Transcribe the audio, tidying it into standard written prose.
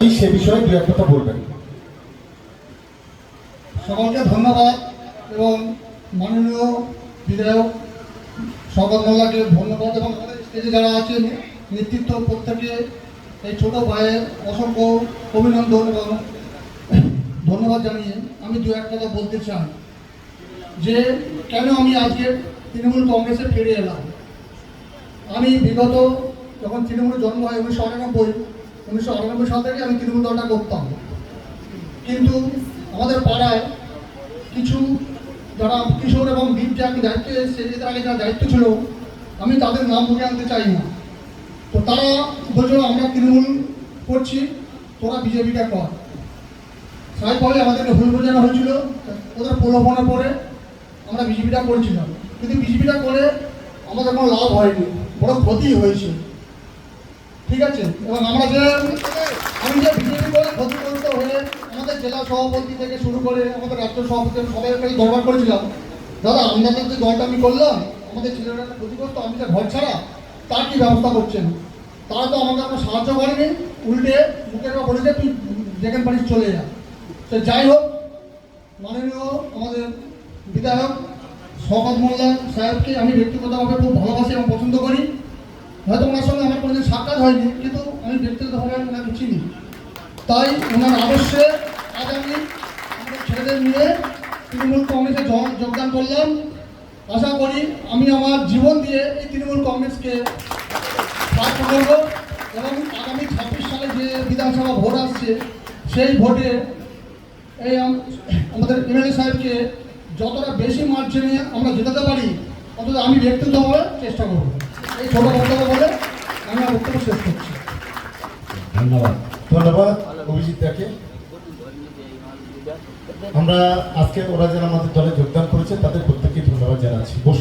সে বিষয়ে দু এক কথা বলবেন। সকলকে ধন্যবাদ এবং মাননীয় বিধায়ক শওকত মোল্লাকে ধন্যবাদ এবং আমাদের স্টেজে যারা আছেন নেতৃত্ব প্রত্যেকে এই ছোট ভাইয়ের অসংখ্য অভিনন্দন এবং ধন্যবাদ জানিয়ে আমি দু এক কথা বলতে চাই যে কেন আমি আজকে তৃণমূল কংগ্রেসে ফিরে এলাম। আমি বিগত যখন তৃণমূলের জন্ম হয় 1998 সাল থেকে আমি তৃণমূল দলটা করতাম, কিন্তু আমাদের পাড়ায় কিছু যারা কিশোর এবং বিদ্যাকে দায়িত্বে স্টেজের আগে যারা দায়িত্ব ছিল আমি তাদের নাম মুখে আনতে চাই না, তো তারা বলছিল আমরা তৃণমূল করছি, তোরা বিজেপিটা কর। স্বাভাবিকভাবে আমাদেরকে ভুল বোঝানো হয়েছিল, ওদের প্রলোভনে পড়ে আমরা বিজেপিটা করেছিলাম, কিন্তু বিজেপিটা করে আমাদের কোনো লাভ হয়নি, বড় ক্ষতি হয়েছে। ঠিক আছে, এবং আমি যে বিজেপি করে ক্ষতিগ্রস্ত হয়ে আমাদের জেলা সভাপতি থেকে শুরু করে আমাদের রাজ্য সভাপতি সবাই কাছে দরবার করেছিলাম, দাদা আপনাদের যে দলটা আমি করলাম আমাদের ছেলেরা ক্ষতিগ্রস্ত, আমি যে ঘর ছাড়া তার কী ব্যবস্থা করছেন। তারা তো আমাকে আপনার সাহায্য করেনি, উল্টে মুখের পর বলেছে তুই যেখানে পারিস চলে যা। তো যাই হোক, মাননীয় আমাদের বিধায়ক শওকত মোল্লা সাহেবকে আমি ব্যক্তিগতভাবে খুব ভালোবাসি এবং পছন্দ করি। হয়তো ওনার সঙ্গে আমার কোনোদিন সাক্ষাৎ হয়নি, কিন্তু আমি ব্যক্তিগতভাবে ওনাকে চিনি। তাই ওনার আদর্শে আজ আমি আমাদের ছেলেদের নিয়ে তৃণমূল কংগ্রেসে যোগদান করলাম। আশা করি আমি আমার জীবন দিয়ে এই তৃণমূল কংগ্রেসকে সাহায্য করব এবং আগামী 26 সালে যে বিধানসভা ভোট আসছে সেই ভোটে এই আমাদের এমএলএ সাহেবকে যতটা বেশি মার্জিনে আমরা জেতাতে পারি অন্তত আমি ব্যক্তিগতভাবে চেষ্টা করব। এই ছোট বক্তব্য বলে আমি আমার বক্তব্য শেষ করছি। ধন্যবাদ ধন্যবাদ অভিজিৎ দাকে। আমরা আজকে ওরা যারা আমাদের দলে যোগদান করেছে তাদের প্রত্যেককে ধন্যবাদ জানাচ্ছি। বসুন।